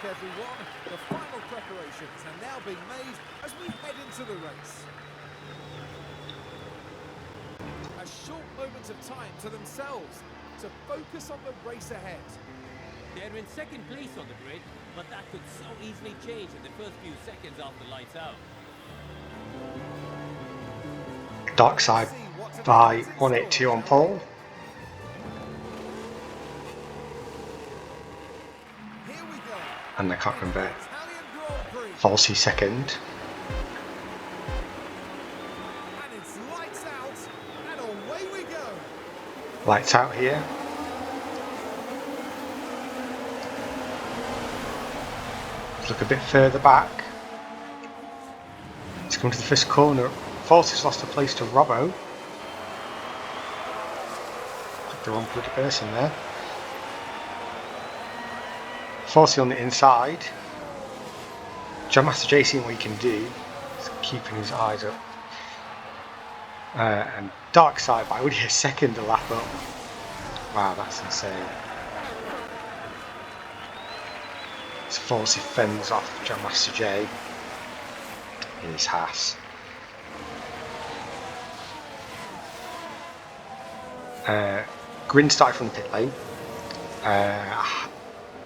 everyone. The final preparations are now being made as we head into the race. A short moment of time to themselves to focus on the race ahead. They're in second place on the grid, but that could so easily change in the first few seconds after lights out. Dark Side by 182 on pole. Here we go. And I can't remember. Falsey second. And it's lights out, and away we go. Lights out here. Look a bit further back. He's come to the first corner. Falsey's lost a place to Robbo. Picked the wrong bloody person there. Falsey on the inside. John Master J seeing what he can do. He's keeping his eyes up. And Dark Side by only a second a lap up. Wow, that's insane. It's Falsey fends off John Master J in his Haas. Grin started from the pit lane.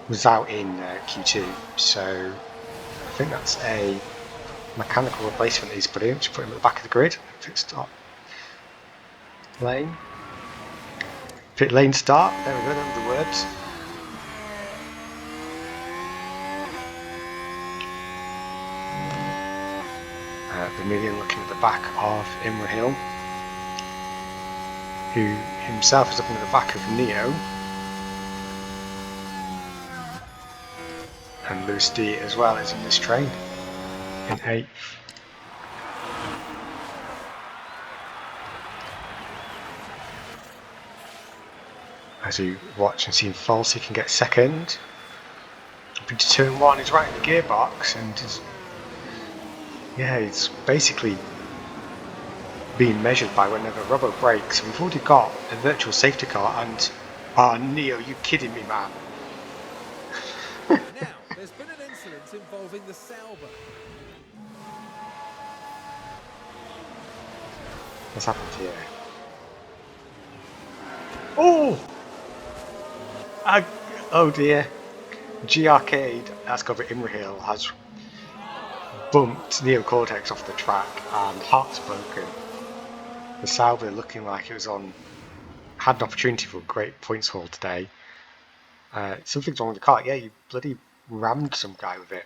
Was out in Q2, so I think that's a mechanical replacement he's put in, which put him at the back of the grid. Pit stop lane. Pit lane start, there we go, those are the words. Vermilion looking at the back of Imra Hill, who himself is looking at the back of Neo. And Lewis D as well is in this train in 8th. As you watch and see him false, he can get second. Up into turn 1, he's right in the gearbox and he's basically being measured by whenever Robbo brakes. We've already got a virtual safety car and Neo, you kidding me, man? Now, there's been an incident involving the Sauber. What's happened here? Oh! Oh dear. GRcade, that's covered Imra Hill, has bumped Neo Cortex off the track and heart's broken. The Sauber looking like it was had an opportunity for a great points haul today. Something's wrong with the car. Yeah, you bloody rammed some guy with it.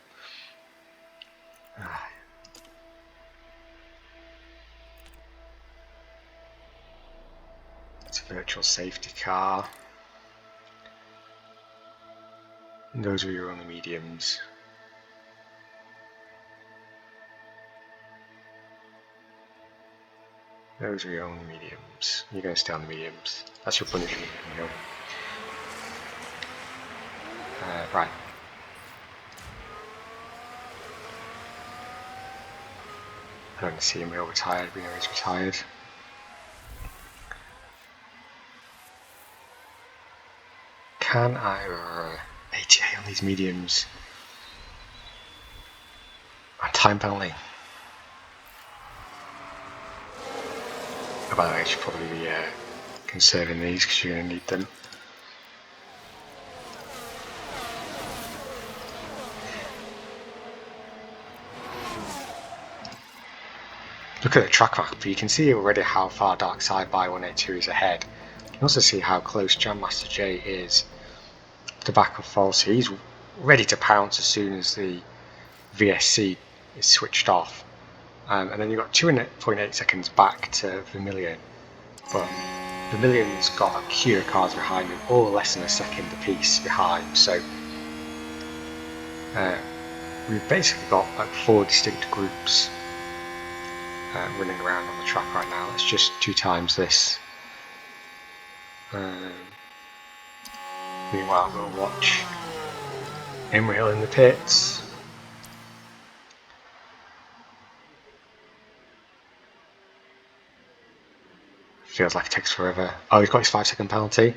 It's a virtual safety car. And those are your only mediums. Those are your only mediums. You're going to stay on the mediums. That's your punishment. You know. Right. I don't see him real retired. We know he's retired. Can I 88 on these mediums? A time penalty. Oh, by the way, I should probably be conserving these because you're going to need them. Look at the track map, but you can see already how far Dark Side by 182 is ahead. You can also see how close Jam Master J is to the back of Falsey. He's ready to pounce as soon as the VSC is switched off. And then you've got 2.8 seconds back to Vermilion. But Vermilion's got a queue of cars behind him, all less than a second apiece behind. So we've basically got like 4 distinct groups running around on the track right now. Let's just 2 times this. Meanwhile, we'll watch Imra Hill in the pits. Feels like it takes forever. Oh, he's got his 5-second penalty.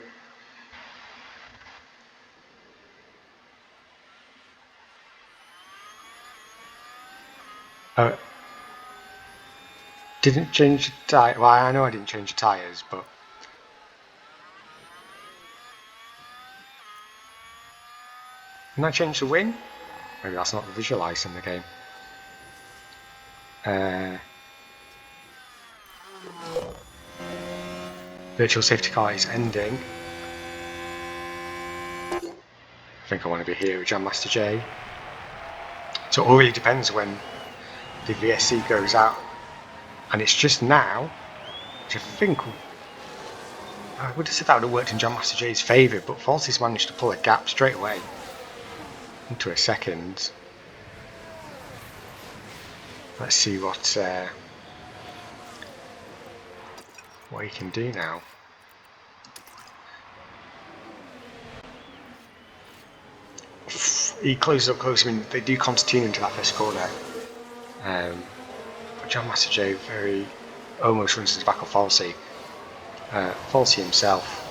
Didn't change the tyre. Well, I know I didn't change the tyres, but didn't I change the wing? Maybe that's not visualised in the game. Virtual safety car is ending. I think I want to be here with Jam Master J. So it all really depends when the VSC goes out. And it's just now, which I think I would have said that would have worked in Jam Master J's favour, but Falsy's managed to pull a gap straight away into a second. Let's see what he can do now. He closes up close. I mean, they do concertina into that first corner. But Jam Master J very almost runs his back on Falsy. Falsy himself.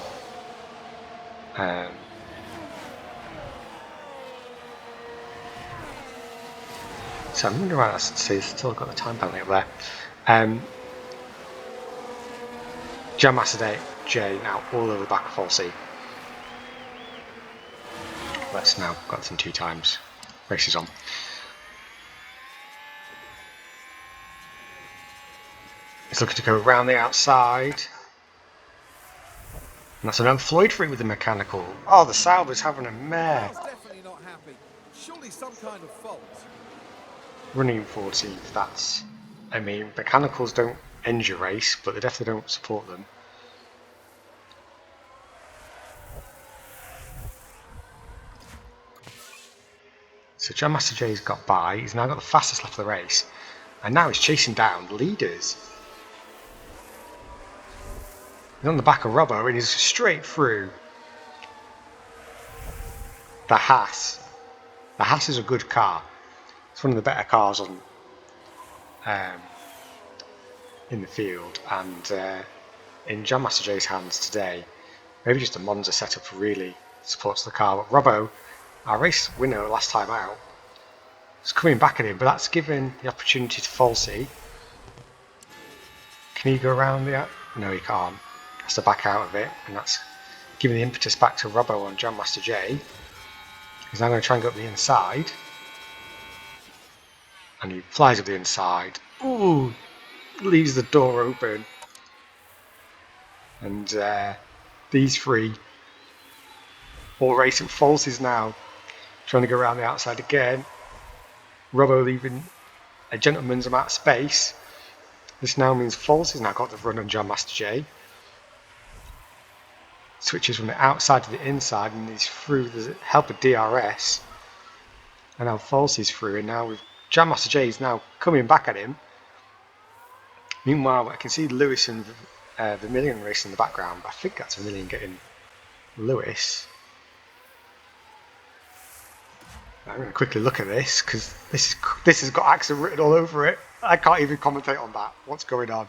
So I'm wondering why that's still got the time penalty up there. Jam Master J now all over the back of Falsy. Let's now got them 2 times. Race is on. He's looking to go around the outside. And that's another Floyd free with the mechanical. Oh, the Sauber's having a mare. Definitely not happy. Surely some kind of fault. Running 14th, that's... I mean, mechanicals don't end your race, but they definitely don't support them. So Jam Master J's got by, he's now got the fastest lap of the race, and now he's chasing down the leaders. He's on the back of Robbo and he's straight through the Haas. The Haas is a good car. It's one of the better cars on in the field, and in Jam Master J's hands today, maybe just a Monza setup really supports the car. But Robbo, our race winner last time out, is coming back at him, but that's given the opportunity to Falsy. Can he go around the... No, he can't. Has to back out of it, and that's giving the impetus back to Robbo on Jam Master J. He's now going to try and go up the inside. And he flies up the inside. Ooh! Leaves the door open. And these 3 all racing. Falsy's now trying to go around the outside again. Robbo leaving a gentleman's amount of space. This now means Falsy's now got the run on Jam Master J. Switches from the outside to the inside, and he's through with the help of DRS. And now Falsy's through, and now with Jam Master J is now coming back at him. Meanwhile, I can see Lewis and Vermillion racing in the background, but I think that's Vermillion getting Lewis. I'm going to quickly look at this, because this has got accident written all over it. I can't even commentate on that. What's going on?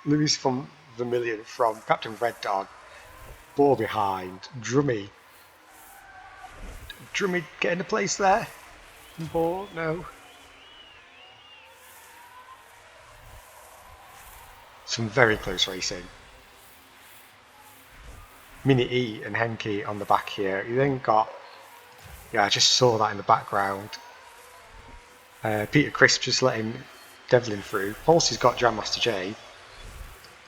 Lewis from Vermillion from Captain Red Dog. Ball behind. Drummy getting a place there. Ball, no. Some very close racing. Mini E and Henke on the back here. You then got... Yeah, I just saw that in the background. Peter Crisp just letting Devlin through. Falsy's got Jam Master J.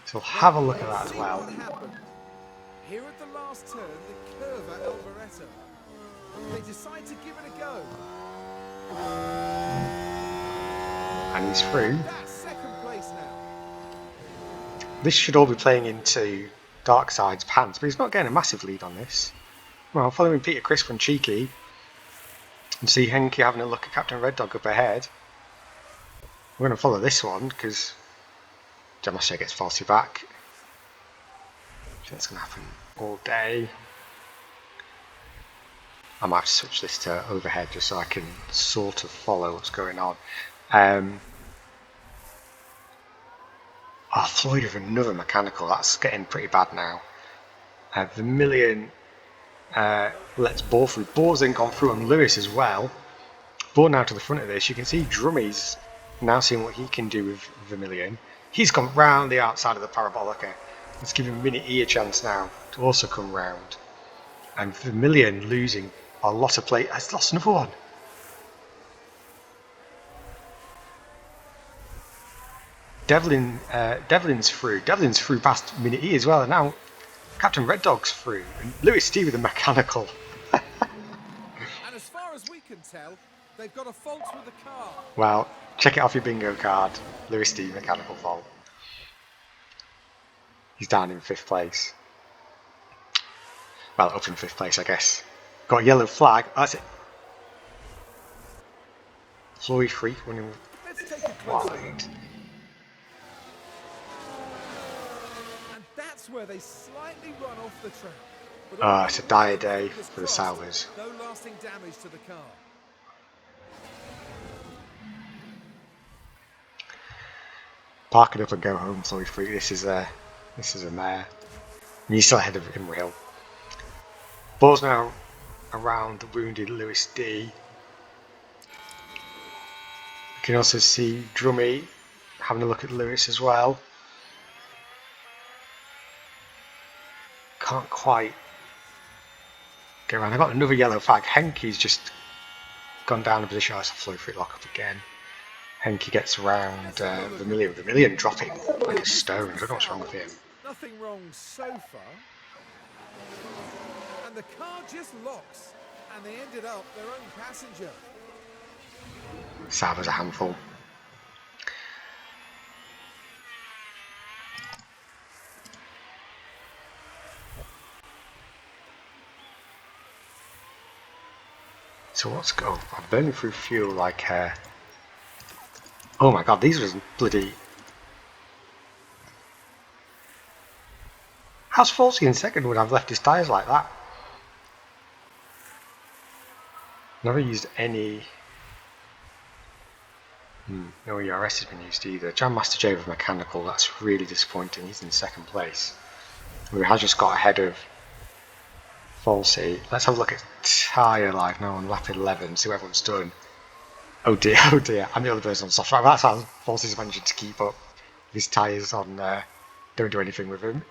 So we'll have a look at that as well. Here at the last turn, the curve at Alvaretto. They decide to give it a go. And he's through. That's second place now. This should all be playing into Darkside's pants, but he's not getting a massive lead on this. Well, following Peter Crisp and Cheeky, and see Henke having a look at Captain Red Dog up ahead. We're going to follow this one because Jam Master J gets Falsy back. I think that's going to happen all day. I might have to switch this to overhead just so I can sort of follow what's going on. Floyd with another mechanical. That's getting pretty bad now. Vermillion lets Ball through. Ball's then gone through on Lewis as well. Ball now to the front of this. You can see Drummy's now seeing what he can do with Vermillion. He's gone round the outside of the parabolica. Let's give him Mini E a chance now to also come round. And Vermilion losing a lot of play. Has lost another one. Devlin's through. Devlin's through past Mini E as well. And now Captain Red Dog's through. And Lewis D with a mechanical. And as far as we can tell, they've got a fault with the car. Well, check it off your bingo card. Lewis D mechanical fault. He's down in 5th place. Well, up in 5th place, I guess. Got a yellow flag. Oh, that's it. Floyd Freak winning Let's take a closer wide. look. And that's where they slightly run off the track. But all It's a the dire way, day fingers for the crossed, Saubers. no lasting damage to the car. Park it up and go home, Floyd Freak. This is a mare. And he's still ahead of him, real. Ball's now around the wounded Lewis D. You can also see Drummy having a look at Lewis as well. Can't quite get around. I got another yellow flag. Henke's just gone down a position. Oh, it's a Floyd Freak lock up again. Henke gets around Vermilion. Vermilion dropping like a stone. I don't know what's wrong with him. Nothing wrong so far. And the car just locks. And they ended up their own passenger. Sauber's a handful. So what's go? I'm burning through fuel like oh my god, these were bloody. How's Falsey in second would have left his tyres like that? Never used any. No ERS has been used either. Jam Master J with mechanical, that's really disappointing. He's in 2nd place. We have just got ahead of Falsey. Let's have a look at tyre life now on lap 11, see what everyone's done. Oh dear, oh dear. I'm the other person on soft track. That's how Falsey's managing to keep up. His tyres on don't do anything with him.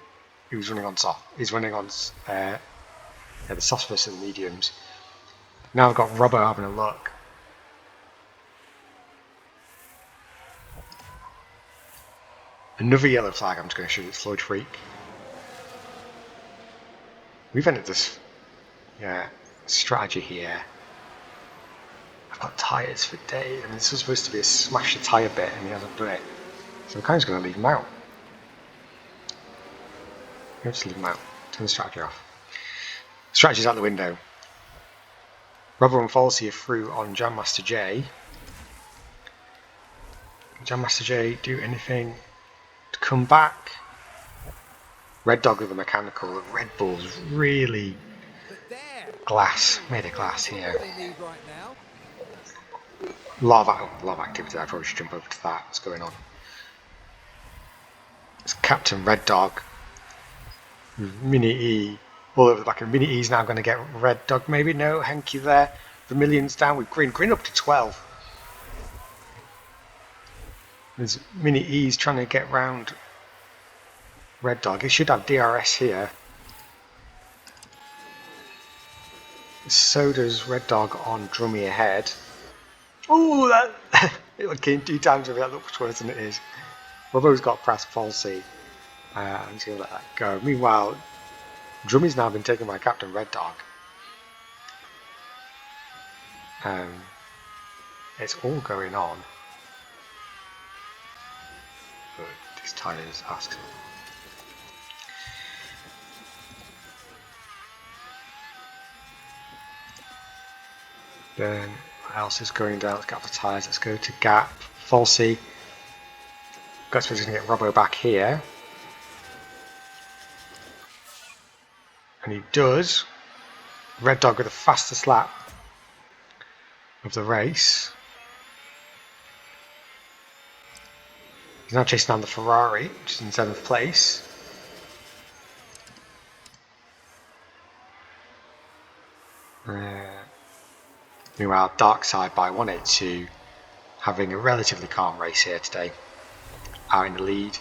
He was running on soft. He's running on the soft versus the mediums. Now I've got Robbo having a look. Another yellow flag. I'm just going to shoot it. Floyd Freak. We've entered this strategy here. I've got tyres for Dave, and this was supposed to be a smash the tyre bit, and he hasn't done it. So I'm kind of going to leave him out. I'll just leave him out. Turn the strategy off. Strategy's out the window. Robber and Falsey are through on Jam Master J. Can Jam Master J do anything to come back? Red Dog with a mechanical. Red Bull's really glass. Made of glass here. A lot of activity. I probably should jump over to that. What's going on? It's Captain Red Dog. Mini E all over the back. And Mini E's now going to get Red Dog. Maybe no. Henke there. Vermilion's down with Green. Green up to 12. There's Mini E's trying to get round Red Dog. He should have DRS here. So does Red Dog on Drummy ahead. Oh, that it came 2 times if that looks worse than it is. Robbo's got past Falsey. I'm just going to let that go. Meanwhile, Drummy's now been taken by Captain Red Dog. It's all going on. But these tyres ask. Then what else is going down? Let's get off the tyres. Let's go to Gap. Falsey. Guts was going to get Robbo back here. And he does. Red Dog with the fastest lap of the race. He's now chasing down the Ferrari, which is in 7th place. Meanwhile, Dark Side by 182 having a relatively calm race here today. out in the lead.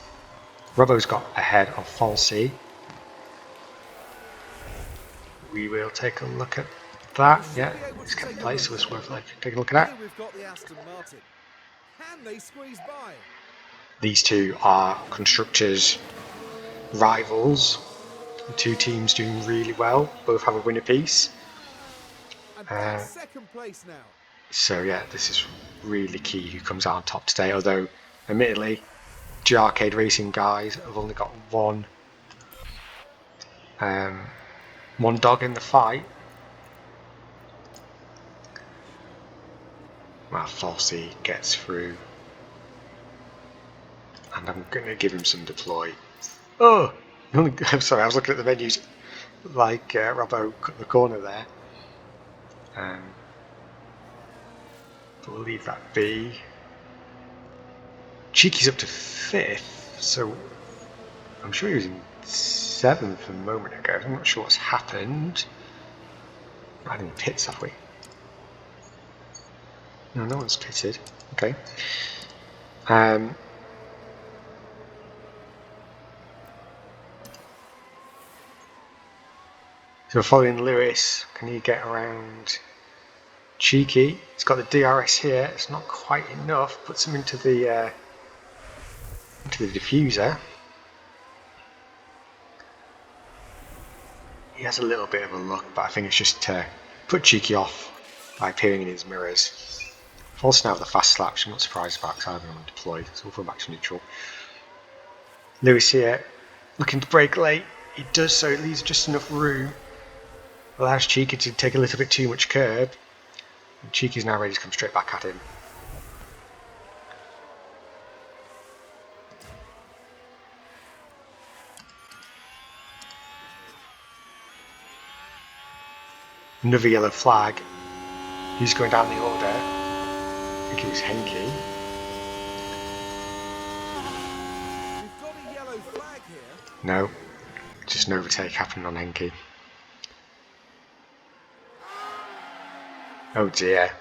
Robbo's got ahead of Falsey. We will take a look at that. Yeah, it's kept place, so it's worth taking a look at that. Here we've got the Aston Martin. Can they squeeze by? These two are constructors' rivals. The two teams doing really well. Both have a win apiece. And that's second place now. So yeah, this is really key who comes out on top today. Although, admittedly, GRcade Racing guys have only got one dog in the fight. Well, Falsey gets through, and I'm going to give him some deploy. Oh, I'm sorry, I was looking at the menus like Robbo cut the corner there. But we'll leave that be. Cheeky's up to 5th, so I'm sure he was in 7th a moment ago. I'm not sure what's happened. Right in the pits, have we? No, no one's pitted. Okay. So following Lewis, can he get around Cheeky? He's got the DRS here. It's not quite enough. Puts him into the diffuser. He has a little bit of a look, but I think it's just to put Cheeky off by appearing in his mirrors. False now with the fast slap, which I'm not surprised about because I haven't been deployed, so we'll go back to neutral. Lewis here, looking to brake late. He does so, it leaves just enough room. Allows Cheeky to take a little bit too much curb. And Cheeky's now ready to come straight back at him. Another yellow flag. Who's going down the order? I think it was Henke. We've got a yellow flag here. No, just an overtake happening on Henke. Oh dear.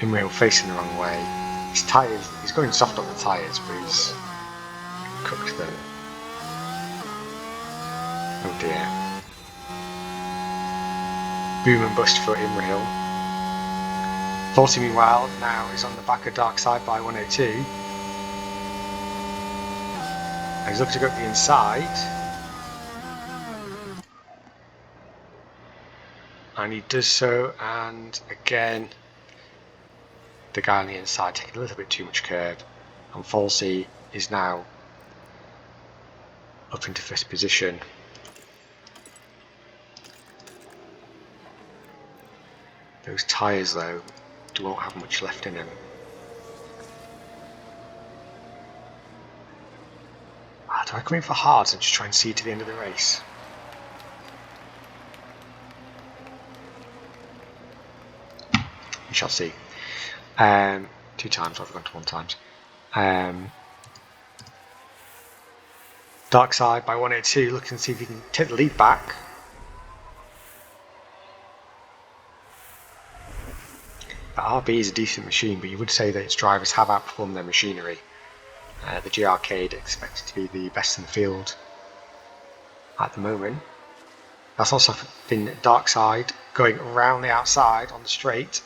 Imriel facing the wrong way. His tyres, he's going soft on the tyres, but he's cooked them. Oh dear. Boom and bust for Imriel. Falsey meanwhile now is on the back of GRcade by 102. And he's looking to go up the inside. And he does so, and again the guy on the inside taking a little bit too much curb, and Falsey is now up into 5th position. Those tyres though won't have much left in them. Do I come in for hards and just try and see to the end of the race? We shall see. 2 times, I've gone to 1 times. GRcade by 182, looking to see if he can take the lead back. The RB is a decent machine, but you would say that its drivers have outperformed their machinery. The GRcade expected to be the best in the field at the moment. That's also been GRcade going around the outside on the straight,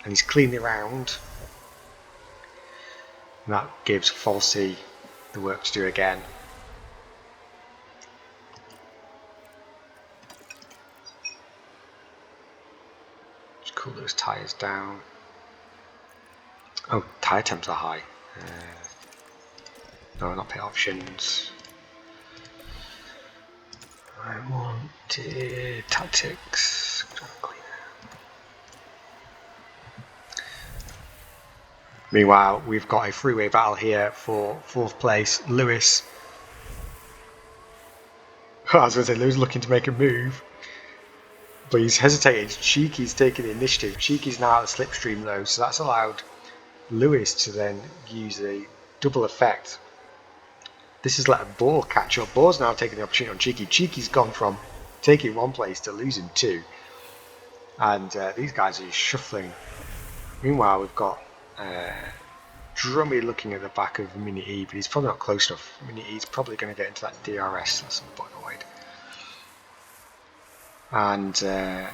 and he's cleanly around. And that gives Falsey the work to do again. Just cool those tyres down. Oh, tyre temps are high. No, not pit options. I wanted tactics. Meanwhile, we've got a freeway battle here for 4th place. Lewis. I was going to say, Lewis looking to make a move, but he's hesitated. Cheeky's taking the initiative. Cheeky's now at the slipstream though, so that's allowed Lewis to then use a double effect. This has let Boar catch up. Boar's now taking the opportunity on Cheeky. Cheeky's gone from taking 1 place to losing 2. And these guys are just shuffling. Meanwhile, we've got Drummy looking at the back of Mini E, but he's probably not close enough. Mini E's probably going to get into that DRS at some point wide. And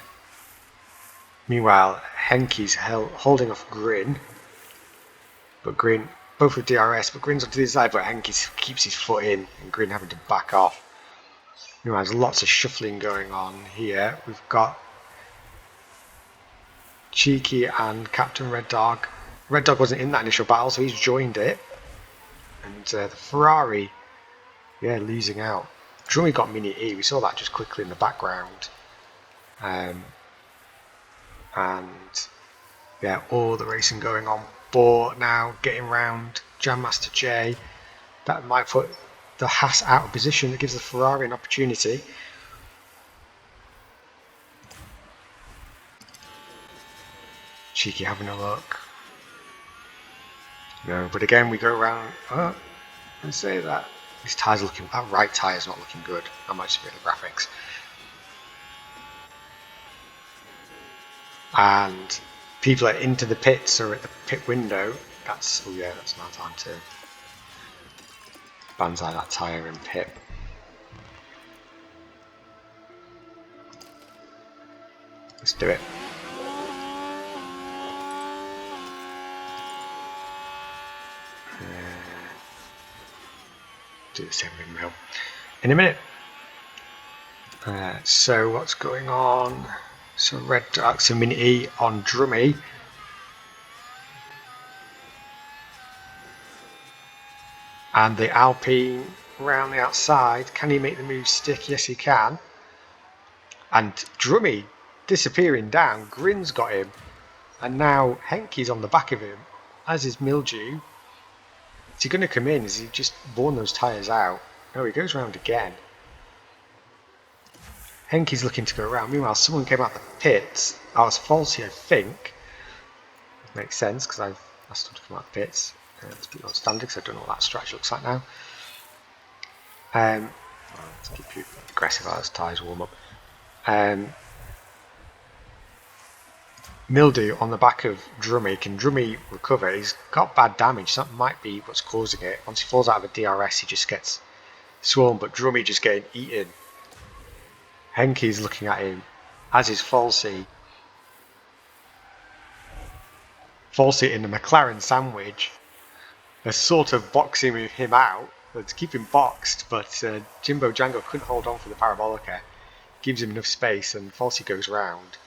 meanwhile, Henke's holding off Grin, but Grin, both with DRS, but Grin's onto the side, but Henke keeps his foot in, and Grin having to back off. Meanwhile, there's lots of shuffling going on here. We've got Cheeky and Captain Red Dog. Red Dog wasn't in that initial battle, so he's joined it. And the Ferrari, yeah, losing out. Drummy got Mini E, we saw that just quickly in the background. And yeah, all the racing going on. Bohr now getting round Jam Master J. That might put the Haas out of position. That gives the Ferrari an opportunity. Cheeky having a look. No, but again we go around. And say that his tyres looking. That right tyre's not looking good. That might just be the graphics. And people are into the pits or at the pit window. That's, oh yeah, that's my time too. Banzai that tyre in pit. Let's do it. Do the same windmill in a minute. So what's going on? So Red Dark, so Mini E on Drummy. And the Alpine round the outside. Can he make the move stick? Yes, he can. And Drummy disappearing down. Grin's got him. And now Henke's on the back of him, as is Mildew. Is he going to come in? Has he just worn those tyres out? No, he goes round again. Henke's looking to go around. Meanwhile, someone came out the pits. I was falsy, I think. Makes sense, because I've asked him to come out the pits. Let's be on standard, because I don't know what that strategy looks like now. Let's keep you aggressive as tyres warm up. Mildew on the back of Drummy. Can Drummy recover? He's got bad damage. That might be what's causing it. Once he falls out of a DRS, he just gets swarmed, but Drummy just getting eaten. Henke's looking at him, as is Falsey. Falsey in the McLaren sandwich. They're sort of boxing him out. Let's keep him boxed, but Jimbo Django couldn't hold on for the Parabolica. Gives him enough space, and Falsey goes round.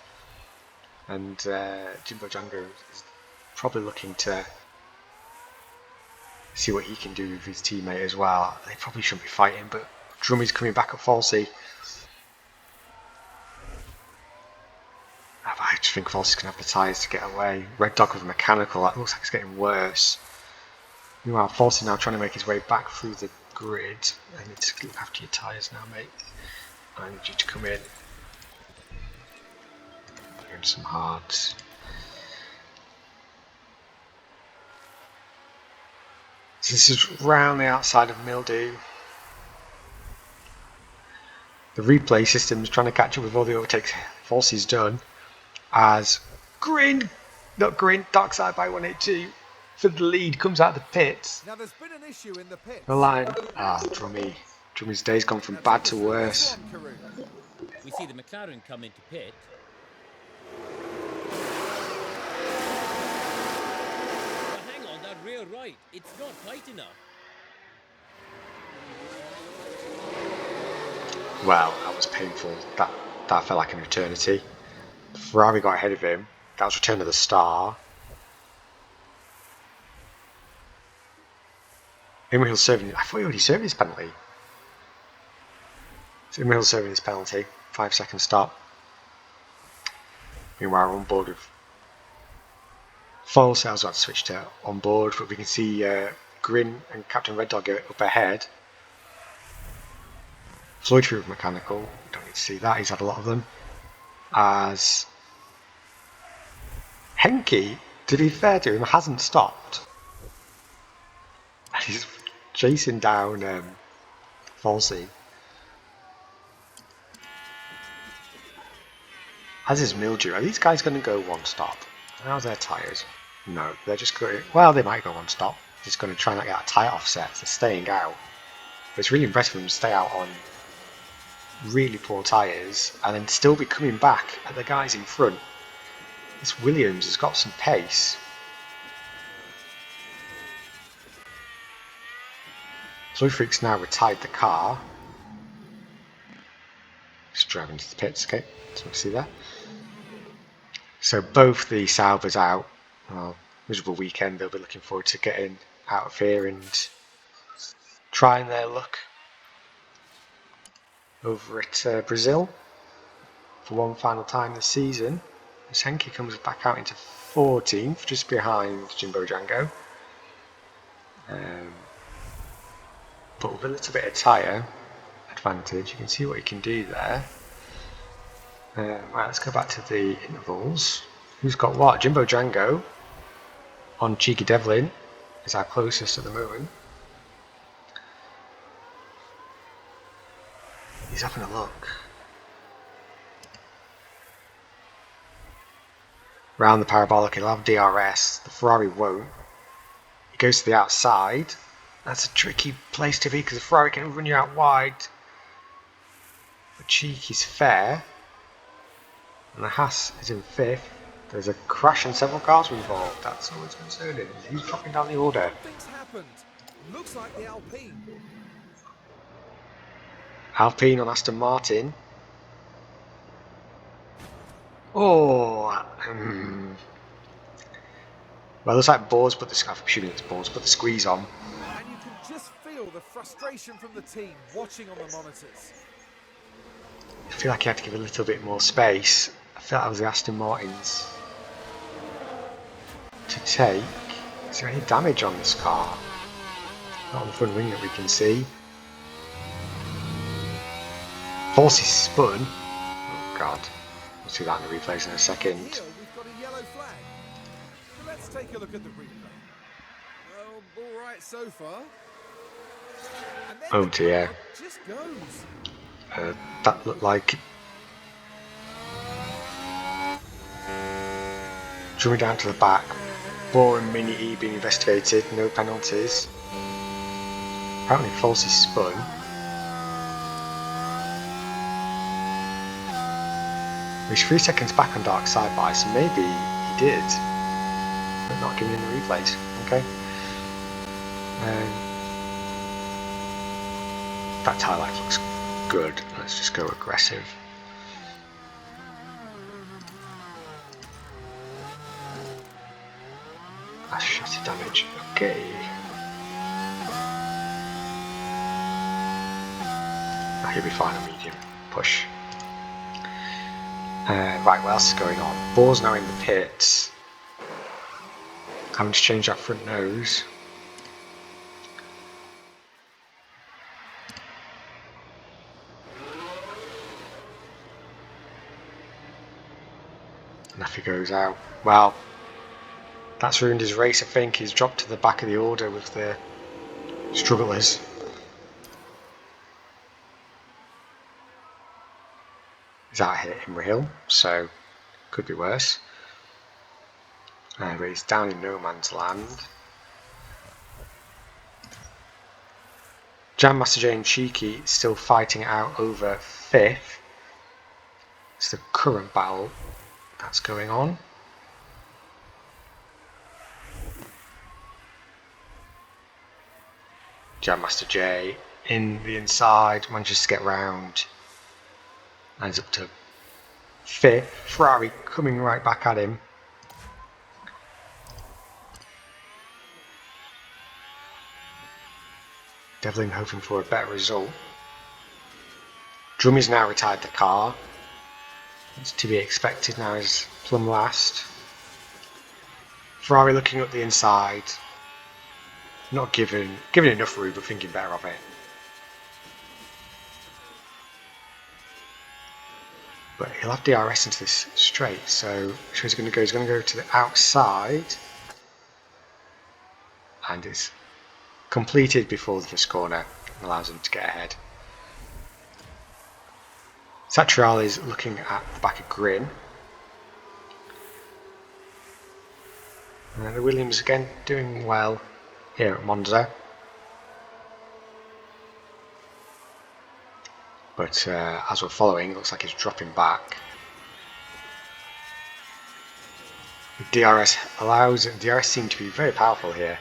And Jimbo Django is probably looking to see what he can do with his teammate as well. They probably shouldn't be fighting, but Drummy's coming back at Falsey. I just think Falsey's going to have the tyres to get away. Red Dog with a mechanical, that looks like it's getting worse. Meanwhile, Falsey now trying to make his way back through the grid. I need to look after your tyres now, mate. I need you to come in. Doing some hards. So this is round the outside of Mildew. The replay system is trying to catch up with all the overtakes Falsey's done. As Dark Side by 182 for the lead, comes out of the pits. Now there's been an issue in the pits. The line. Drummy's day's gone from bad to worse. We see the McLaren come into pit. But hang on, that rear right, it's not tight enough. Well, that was painful. That felt like an eternity. Ferrari got ahead of him. That was Return of the Star. Imrahil serving. I thought he already served his penalty. So Imrahil serving his penalty. 5-second stop. Meanwhile, we're on board with full sales. Got to switch to on board, but we can see Grin and Captain Red Dog up ahead. Floyd through with mechanical. We don't need to see that. He's had a lot of them. As Henke, to be fair to him, hasn't stopped. He's chasing down Falsey. As is Mildew. Are these guys going to go one stop? How's their tyres? No, they're just going. Well, they might go one stop. Just going to try and not get a tyre offset. They're staying out. But it's really impressive for them to stay out on really poor tyres and then still be coming back at the guys in front. This Williams has got some pace. Soy Freak's now retired the car. Just driving to the pits, okay, so we see that. So both the Salvers out. Well, miserable weekend, they'll be looking forward to getting out of here and trying their luck over at Brazil for one final time this season. As Henke comes back out into 14th, just behind Jimbo Django. But with a little bit of tyre advantage, you can see what he can do there. Right, let's go back to the intervals. Who's got what? Jimbo Django on Cheeky Devlin is our closest at the moment. He's having a look. Round the parabolic, he'll have DRS. The Ferrari won't. He goes to the outside. That's a tricky place to be because the Ferrari can run you out wide. But Cheeky's fair. And the Haas is in 5th. There's a crash and several cars were involved. That's always concerning. He's dropping down the order. Things happened. Looks like the Alpine. Alpine on Aston Martin. Oh, well, it looks like Boars put the I'm assuming it's Boars put the squeeze on. And you can just feel the frustration from the team watching on the monitors. I feel like he had to give a little bit more space. I felt that was the Aston Martins to take. Is there any damage on this car? Not on the front wing that we can see. Force is spun. Oh god. We'll see that in the replays in a second. Here we've got a yellow flag. So let's take a look at the replay. Well, all right so far. And then Oh the dear. car just goes. That looked like drumming down to the back. Boar and Mini E being investigated, no penalties. Apparently false is spun. He's 3 seconds back on dark side by, so maybe he did, but not giving him the replays. Okay. That tyre life looks good. Let's just go aggressive. That's chassis damage. Okay. He'll be fine on medium. Push. Right, what else is going on? Boar's now in the pits. Having to change that front nose. And off he goes out. Well, that's ruined his race, I think. He's dropped to the back of the order with the strugglers. He's out here in Hill, so could be worse. But he's down in no man's land. Jam Master J and Cheeky still fighting it out over 5th. It's the current battle that's going on. Jam Master J in the inside, manages to get round. And he's up to 5th. Ferrari coming right back at him. Devlin hoping for a better result. Drummy's now retired the car. It's to be expected now is plumb last. Ferrari looking up the inside. Not giving enough room, but thinking better of it. But he'll have DRS into this straight, so which way he's going to go? He's going to go to the outside. And it's completed before the first corner, allows him to get ahead. Satrial is looking at the back of Grin. And the Williams again doing well here at Monza. But as we're following, it looks like he's dropping back. DRS seem to be very powerful here.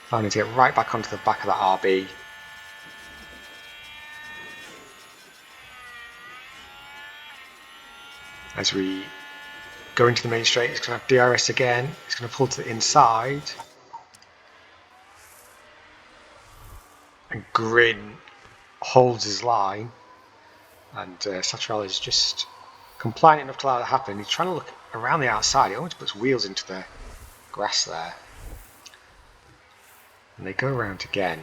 Finding to get right back onto the back of that RB. As we go into the main straight, he's going to have DRS again. He's going to pull to the inside. And Grin holds his line. And Satrial is just compliant enough to allow it to happen. He's trying to look around the outside. He almost puts wheels into the grass there. And they go around again.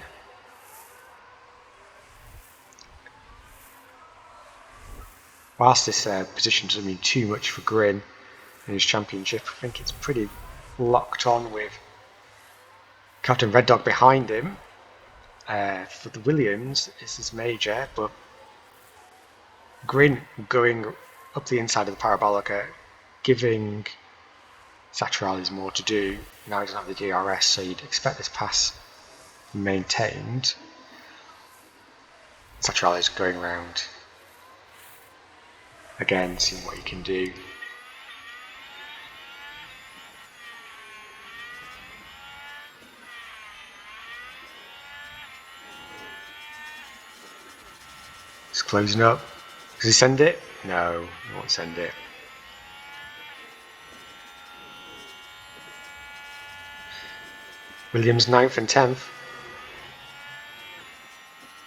Whilst this position doesn't mean too much for Grin in his championship, I think it's pretty locked on with Captain Red Dog behind him. For the Williams, this is major, but Grin going up the inside of the Parabolica, giving Satrialis more to do. Now he doesn't have the DRS, so you'd expect this pass maintained. Satrialis going around again, seeing what he can do. It's closing up. Does he send it? No, he won't send it. Williams 9th and 10th.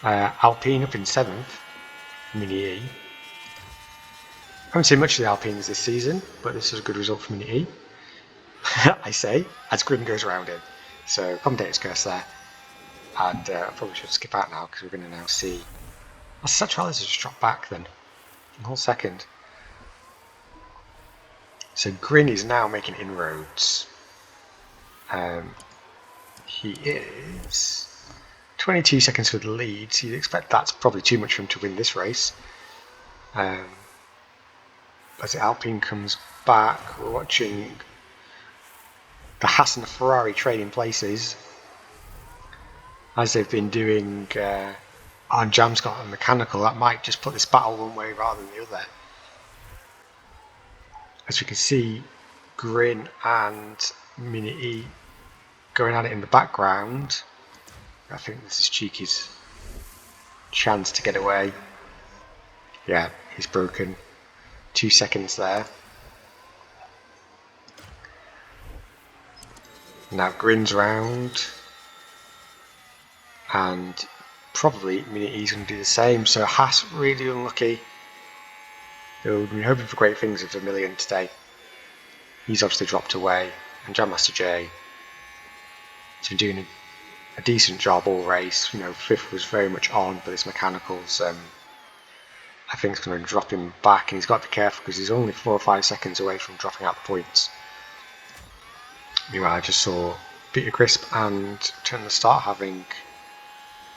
Alpine up in 7th. Mini E. Haven't seen much of the Alpines this season, but this is a good result for Mini E. I say, as Grin goes around him. So, commentator's curse there. And I probably should skip out now because we're going to now see. Satrialis has just dropped back then. A whole second. So Grin is now making inroads. He is 22 seconds for the lead, so you'd expect that's probably too much for him to win this race. As the Alpine comes back, we're watching the Haas and the Ferrari trading places, as they've been doing on Jamscott and Mechanical. That might just put this battle one way rather than the other. As we can see, Grin and Mini E going at it in the background. I think this is Cheeky's chance to get away. Yeah, he's broken. 2 seconds there. Now Grin's round. And probably Mini E's going to do the same. So Haas really unlucky. They would be hoping for great things of the million today. He's obviously dropped away. And Jam Master J has been doing a decent job all race. You know, 5th was very much on, but his mechanicals, I think, it's going to drop him back. And he's got to be careful because he's only 4 or 5 seconds away from dropping out the points. Meanwhile, I just saw Peter Crisp and Turn the Start having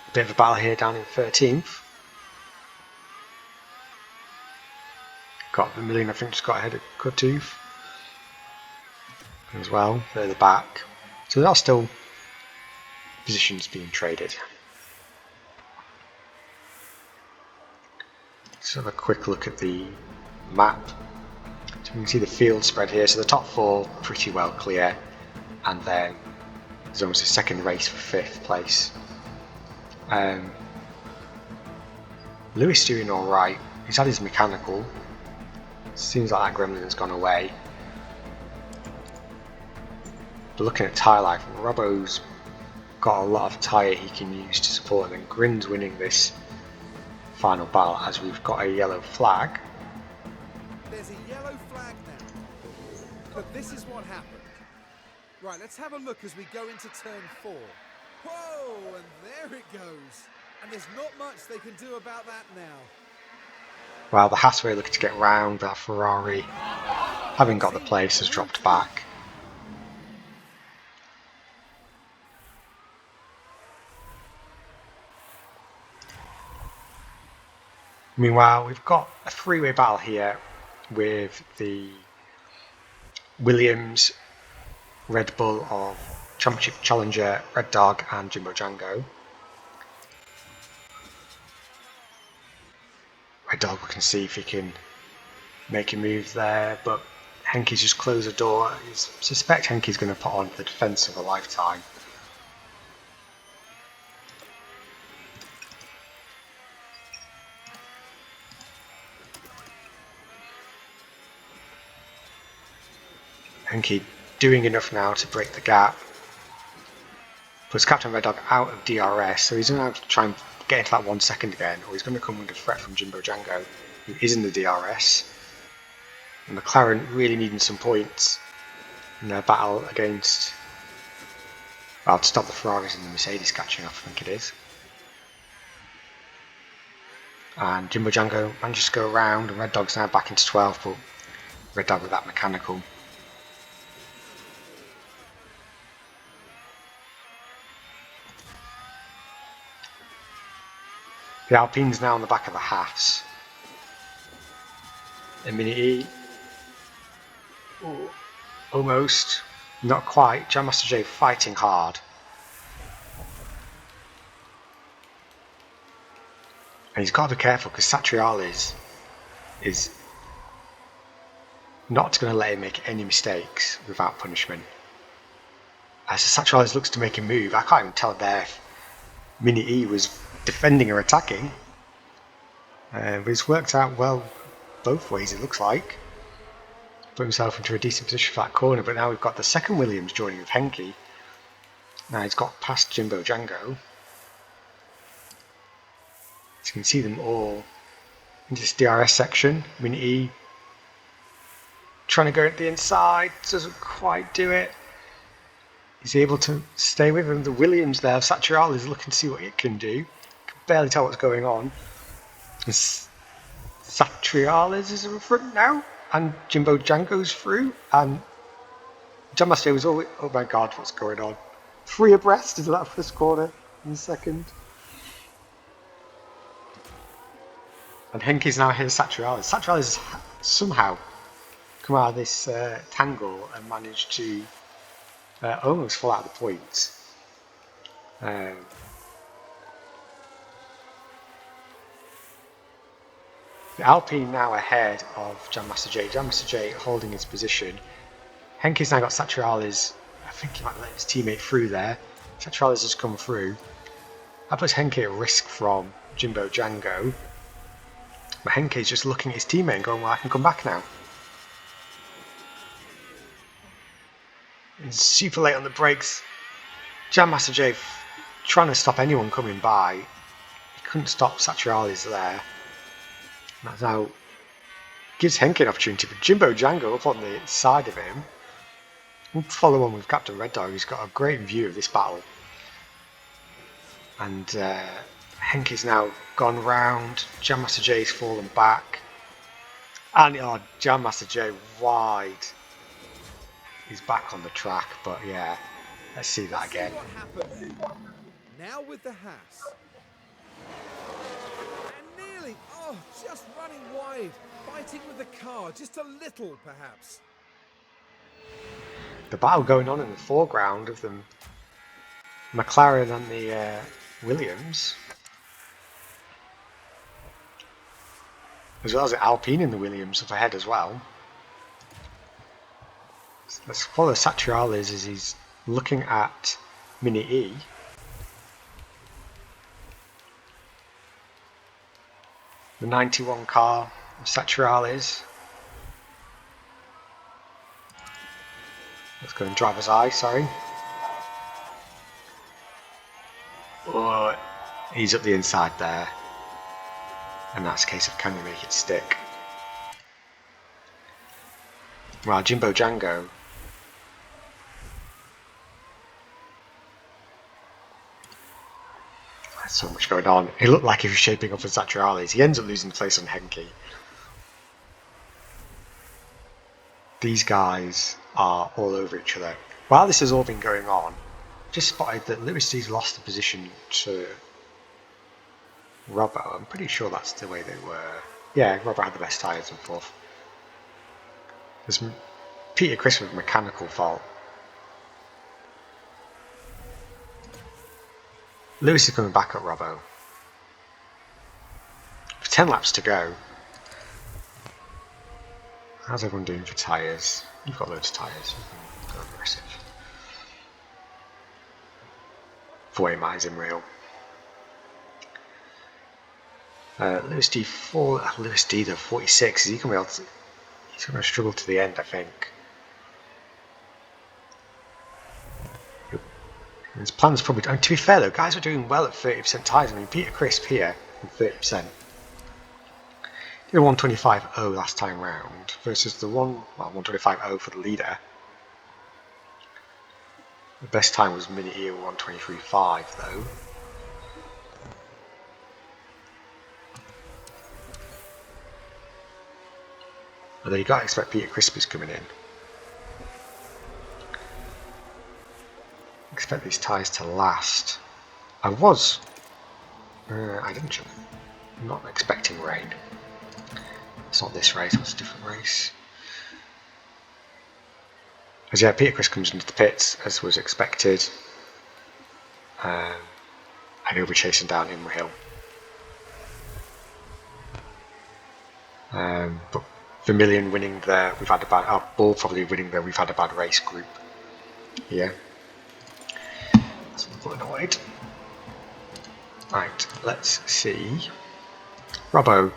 a bit of a battle here down in 13th. Got the million, I think, just got ahead of Cutooth as well, further back. So there are still positions being traded. Let's have a quick look at the map. So we can see the field spread here. So the top 4 pretty well clear, and then there's almost a second race for 5th place. Lewis doing alright. He's had his mechanical. Seems like that gremlin has gone away. But looking at tyre life, Robbo's got a lot of tyre he can use to support him, and Grin's winning this final battle as we've got a yellow flag. There's a yellow flag now. But this is what happened. Right, let's have a look as we go into turn 4. Whoa, and there it goes. And there's not much they can do about that now. Well, the Haas were looking to get round, but Ferrari, having got the place, has dropped back. Meanwhile, we've got a 3-way battle here with the Williams, Red Bull of Championship Challenger, Red Dog and Jimbo Django. Red Dog, we can see if he can make a move there, but Henke's just closed the door. I suspect Henke's going to put on the defence of a lifetime. Henke doing enough now to break the gap. Puts Captain Red Dog out of DRS, so he's going to have to try and get into that 1 second again, or he's going to come under threat from Jimbo Django, who is in the DRS. And McLaren really needing some points in their battle against, well, to stop the Ferraris and the Mercedes catching up, I think it is. And Jimbo Django manages to go around, and Red Dog's now back into 12th, but Red Dog with that mechanical. The Alpine's now on the back of the Haas. A Mini E. Ooh, almost. Not quite. Jam Master J fighting hard. And he's got to be careful because Satriales is not going to let him make any mistakes without punishment. As Satriales looks to make a move, I can't even tell there if Mini E was defending or attacking. But it's worked out well both ways, it looks like. Put himself into a decent position for that corner, but now we've got the second Williams joining with Henke. Now he's got past Jimbo Django. So you can see them all into this DRS section. Mini E trying to go at the inside, doesn't quite do it. He's able to stay with him. The Williams there, Satriales is looking to see what it can do. Can barely tell what's going on. Satriales is in front now, and Jimbo Django's through, and Jam Master was always, oh my god, what's going on? 3 abreast into that first corner in the second. And Henke's now here, Satriales. Satriales has somehow come out of this tangle and managed to almost fall out of the points. The Alpine now ahead of Jam Master J. Jam Master J holding his position. Henke's now got Satriales. I think he might let his teammate through there. Satriales has come through. That puts Henke at risk from Jimbo Django. But Henke's just looking at his teammate and going, well, I can come back now. It's super late on the brakes. Jam Master J trying to stop anyone coming by. He couldn't stop Satriales there. That now gives Henke an opportunity, but Jimbo Django up on the side of him. We'll follow on with Captain Red Dog, who's got a great view of this battle. And Henke's now gone round. Jam Master J's fallen back. And Jam Master J wide. He's back on the track, but yeah, let's see that again. What happened? Now with the Haas. And nearly, just running wide. Fighting with the car, just a little perhaps. The battle going on in the foreground of them, McLaren and the Williams, as well as the Alpine and the Williams up ahead as well. So let's follow Satriales as he's looking at Mini E. The 91 car of Satriales. Let's go in driver's eye, sorry. Oh, he's up the inside there. And that's a case of can we make it stick. Well, Jimbo Django. There's so much going on. It looked like he was shaping up for Satriales. He ends up losing place on Henke. These guys are all over each other. While this has all been going on, just spotted that Liberty's lost the position to Robbo. I'm pretty sure that's the way they were. Yeah, Robbo had the best tyres in fourth. There's Peter Chris with mechanical fault. Lewis is coming back at Robbo. 10 laps to go. How's everyone doing for tyres? You've got loads of tyres. Go aggressive. 40 miles in real. Lewis D4, Lewis D the 46. Is he going to be able to? He's going to struggle to the end, I think. His plan's probably. I mean, to be fair though, guys are doing well at 30% tyres. I mean, Peter Crisp here from 30%. Did a 125.0 last time round versus the 125.0 for the leader. The best time was Minute E 123.5 though. Although you got to expect Peter Crisp is coming in. Expect these tyres to last. I didn't. I'm not expecting rain. It's not this race, it's a different race. As yeah, Peter Crisp comes into the pits as was expected. And he'll be chasing down Imra Hill. But Vermilion winning there, we've had a bad. Bull probably winning there, we've had a bad race group here. That's a little annoyed. Right, let's see. Robbo.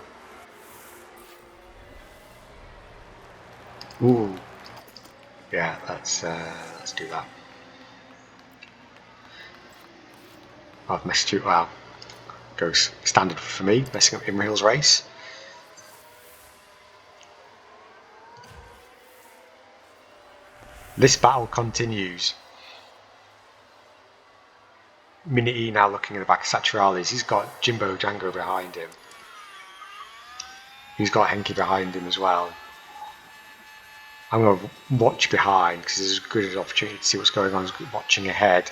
Ooh. Yeah, let's do that. I've messed you. Well, goes standard for me, messing up Imra Hill's race. This battle continues. Minute E now looking in the back of Saturales. He's got Jimbo Django behind him. He's got Henke behind him as well. I'm going to watch behind because there's as good an opportunity to see what's going on as watching ahead.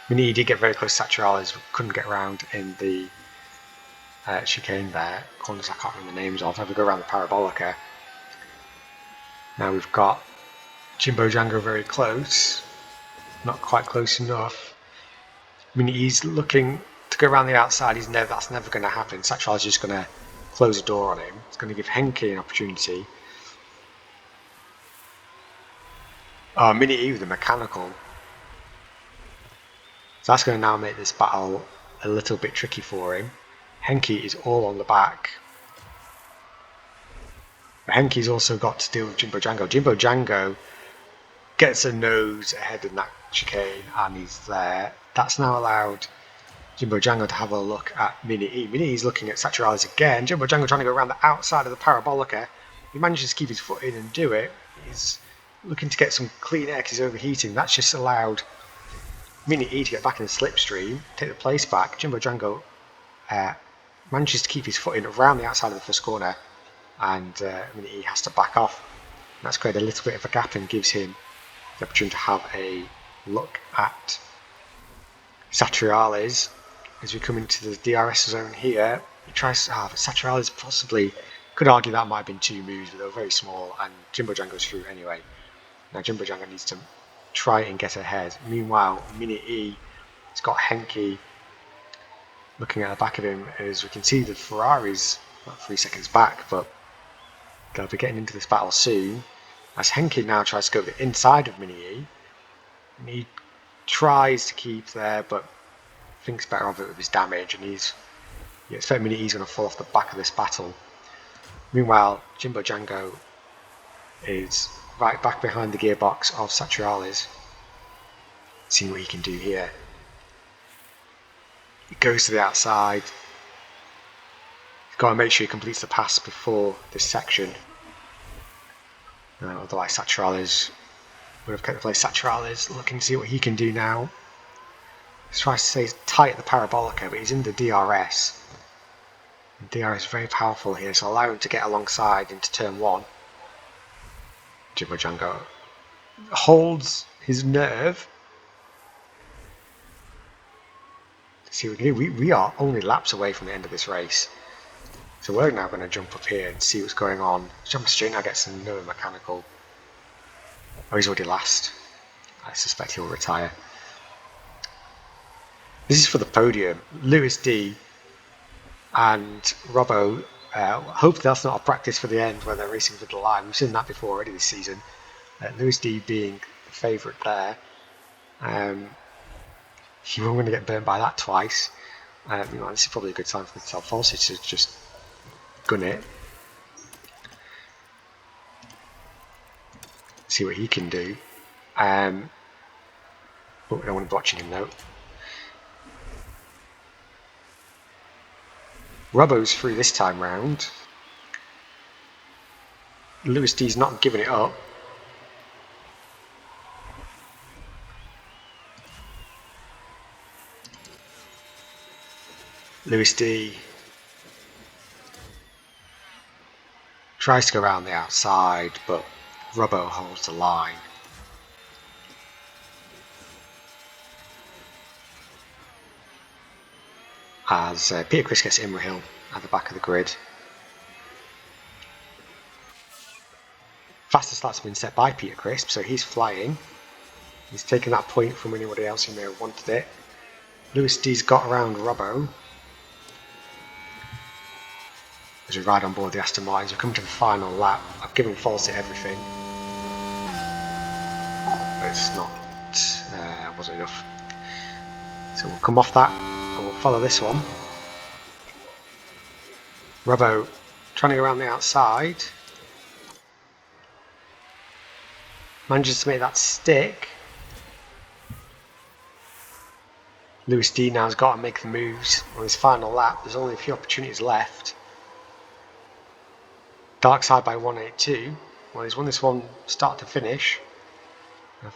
Minute E did get very close to Saturales, but couldn't get around in the chicane there. Corners I can't remember the names of. Have we go around the Parabolica. Now we've got Jimbo Django very close. Not quite close enough. I mean, he's looking to go around the outside. That's never going to happen. Saturales is just going to close the door on him. It's going to give Henke an opportunity. Minute E with the mechanical. So that's going to now make this battle a little bit tricky for him. Henke is all on the back. But Henke's also got to deal with Jimbo Django. Jimbo Django gets a nose ahead in that chicane and he's there. That's now allowed Jimbo Django to have a look at Minute E. Minute E's looking at Saturales again. Jimbo Django trying to go around the outside of the Parabolica. He manages to keep his foot in and do it. He's looking to get some clean air because he's overheating. That's just allowed Minute E to get back in the slipstream, take the place back. Jimbo Django manages to keep his foot in around the outside of the first corner, and Minute E has to back off. And that's created a little bit of a gap and gives him the opportunity to have a look at Saturales as we come into the DRS zone here. He tries to have Saturales possibly could argue that might have been two moves, but they were very small, and Jimbo Django's through anyway. Now Jimbo Django needs to try and get ahead. Meanwhile, Minute E has got Henke looking at the back of him. As we can see, the Ferrari's about 3 seconds back, but they'll be getting into this battle soon. As Henke now tries to go to the inside of Minute E. And he tries to keep there, but thinks better of it with his damage, and you expect Minute E's going to fall off the back of this battle. Meanwhile, Jimbo Django is right back behind the gearbox of Saturales, seeing what he can do here. He goes to the outside. He's got to make sure he completes the pass before this section. Otherwise Saturales would have kept the place. Saturales looking to see what he can do now. He's trying to stay tight at the Parabolica, but he's in the DRS. And DRS is very powerful here, so allow him to get alongside into turn 1. Jimbo Django holds his nerve. Let's see what we can do. We are only laps away from the end of this race. So we're now going to jump up here and see what's going on. Jump straight now gets another mechanical. Oh, he's already last. I suspect he'll retire. This is for the podium. Lewis D and Robbo, hopefully that's not a practice for the end where they're racing for the line. We've seen that before already this season. Lewis D being the favourite there. You were going to get burnt by that twice. This is probably a good time for the tell Falsey to just gun it. See what he can do. I don't want to be watching him though. Robbo's through this time round. Lewis D's not giving it up. Lewis D tries to go around the outside, but Robbo holds the line. As Peter Criss gets Imra Hill at the back of the grid. Fastest lap's been set by Peter Criss, so he's flying. He's taken that point from anybody else who may have wanted it. Lewis D's got around Robbo. As we ride on board the Aston Martins, we've come to the final lap. I've given Falsey everything, but it's not, wasn't enough. So we'll come off that and we'll follow this one. Robbo trying to go around the outside. Manages to make that stick. Lewis D now has got to make the moves on his final lap. There's only a few opportunities left. Dark side by 182. Well, he's won this one start to finish.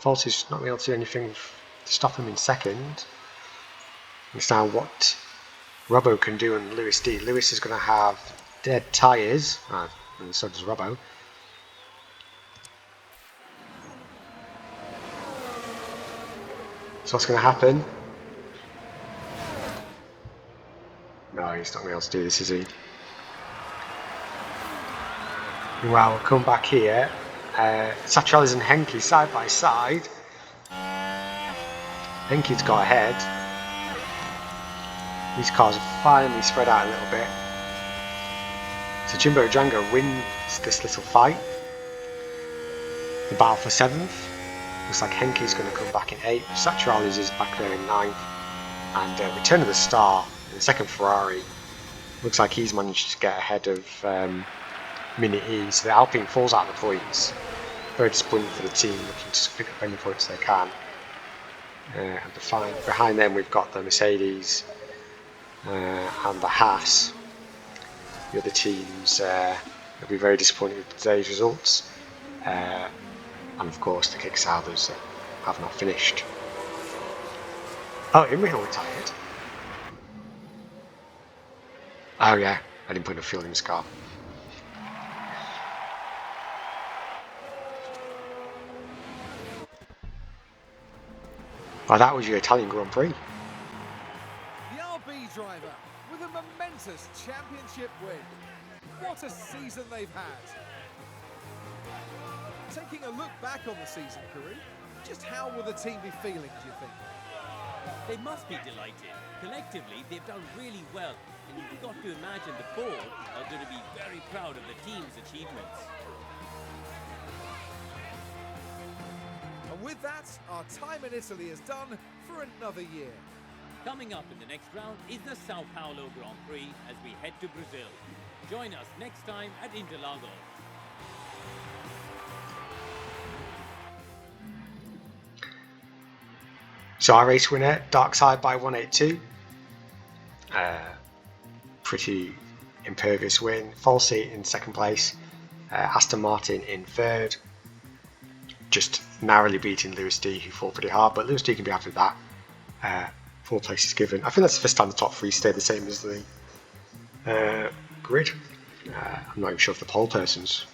Falsey's not able to do anything to stop him in second. It's now what Robbo can do on Lewis D. Lewis is going to have dead tyres, and so does Robbo. So what's going to happen? No, he's not going to be able to do this, is he? Well, we'll come back here. Satrialis and Henke side by side. Henke's got ahead. These cars have finally spread out a little bit. So Jimbo Django wins this little fight. The battle for 7th. Looks like Henke's going to come back in 8th. Satrialis is back there in 9th. And Return of the Star in the second Ferrari. Looks like he's managed to get ahead of Mini E. So the Alpine falls out of the points. Very disappointing for the team, looking to pick up any points they can. And behind them we've got the Mercedes and the Haas. The other teams will be very disappointed with today's results. And of course the Kick Souders have not finished. Oh, Imra Hill retired. Oh yeah, I didn't put enough fuel in his car. Well, that was your Italian Grand Prix. The RB driver with a momentous championship win. What a season they've had. Taking a look back on the season, Kareem, just how will the team be feeling, do you think? They must be delighted. Collectively, they've done really well, and you've got to imagine the board are going to be very proud of the team's achievements. And with that, our time in Italy is done for another year. Coming up in the next round is the Sao Paulo Grand Prix as we head to Brazil. Join us next time at Interlagos. So our race winner, Dark Side by 182. Pretty impervious win. Falsey in second place. Aston Martin in third. Just narrowly beating Lewis D, who fought pretty hard, but Lewis D can be happy with that. 4 places given. I think that's the first time the top 3 stay the same as the grid. I'm not even sure if the pole persons.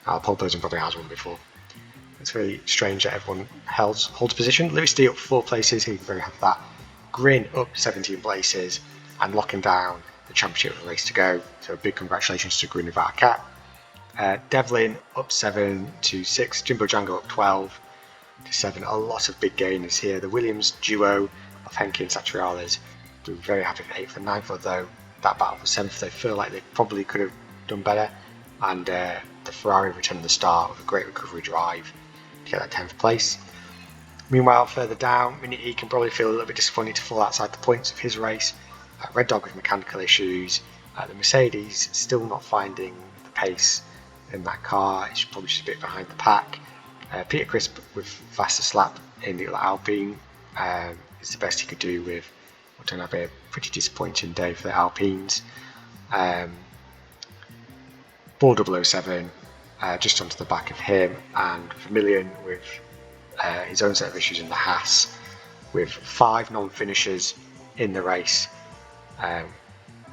The pole person probably has one before. It's very strange that everyone holds position. Lewis D up 4 places, he can very happy with that. Grin up 17 places and locking down the championship race to go. So a big congratulations to Grin without a cap. Devlin up 7 to 6. Jimbo Django up 12 to 7. A lot of big gainers here. The Williams duo of Henke and Satriales. We're very happy for 8th and 9th, although that battle for 7th, they feel like they probably could have done better. And the Ferrari returned the start with a great recovery drive to get that 10th place. Meanwhile, further down, Minnie can probably feel a little bit disappointed to fall outside the points of his race. Red Dog with mechanical issues. The Mercedes still not finding the pace in that car. It's probably just a bit behind the pack. Peter Crisp with faster slap in the Alpine is the best he could do with what turned out to be a pretty disappointing day for the Alpines. Ball 007 just onto the back of him, and Vermillion with his own set of issues in the Haas, with 5 non-finishers in the race,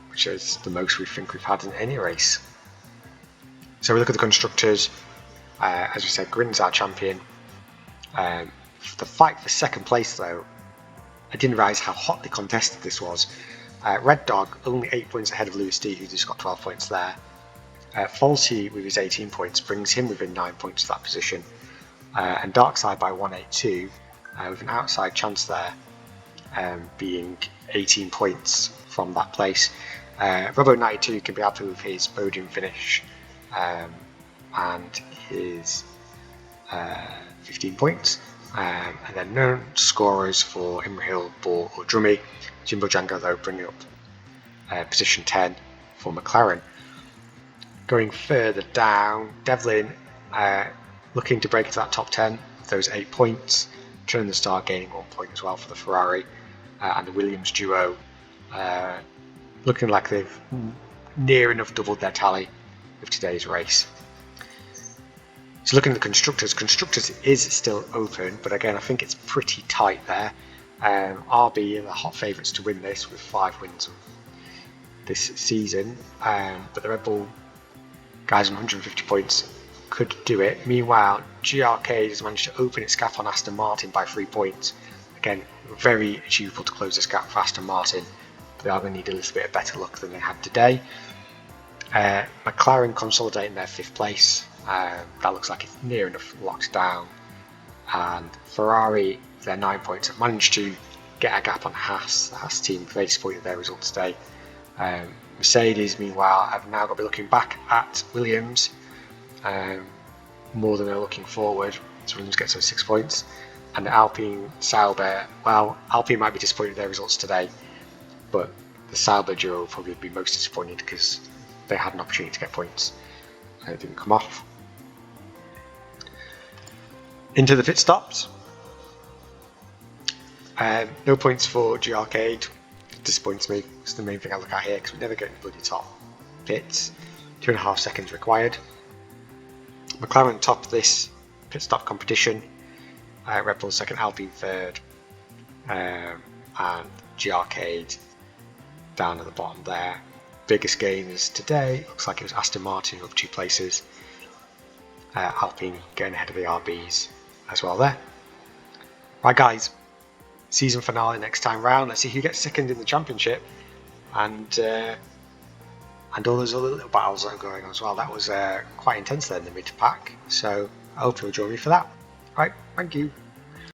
which is the most we think we've had in any race. So we look at the constructors. As we said, Grin's our champion. The fight for second place, though, I didn't realise how hotly contested this was. Red Dog only 8 points ahead of Lewis D, who's just got 12 points there. Falsey with his 18 points brings him within 9 points of that position. And Darkside by 182 with an outside chance there, being 18 points from that place. Robo92 can be happy with his podium finish and his 15 points. And then no scorers for Imrahil, Ball or Drummy. Jimbo Django though bringing up position 10 for McLaren. Going further down, Devlin looking to break into that top 10 with those 8 points. Turn the Star gaining 1 point as well for the Ferrari, and the Williams duo looking like they've near enough doubled their tally with today's race. So looking at the constructors is still open, but again I think it's pretty tight there. RB are the hot favourites to win this with 5 wins this season, but the Red Bull guys on 150 points could do it. Meanwhile, GRcade has managed to open its gap on Aston Martin by 3 points. Again, very achievable to close this gap for Aston Martin, but they are going to need a little bit of better luck than they had today. McLaren consolidating their 5th place. That looks like it's near enough locked down. And Ferrari, their 9 points, have managed to get a gap on Haas. The Haas team very disappointed with their results today. Mercedes, meanwhile, have now got to be looking back at Williams more than they're looking forward. So Williams gets those 6 points. And Alpine, Sauber, well, Alpine might be disappointed with their results today, but the Sauber duo will probably be most disappointed because they had an opportunity to get points and it didn't come off. Into the pit stops. No points for GRcade. Disappoints me. It's the main thing I look at here because we never get in the bloody top pits. 2.5 seconds required. McLaren top this pit stop competition. Red Bull second, Alpine third, and GRcade down at the bottom there. Biggest gainers today looks like it was Aston Martin up 2 places. Alpine getting ahead of the RBs as well there. Right guys, season finale next time round. Let's see who gets second in the championship, and all those other little battles that are going on as well. That was quite intense there in the mid pack, so I hope you'll join me for that. Right, thank you.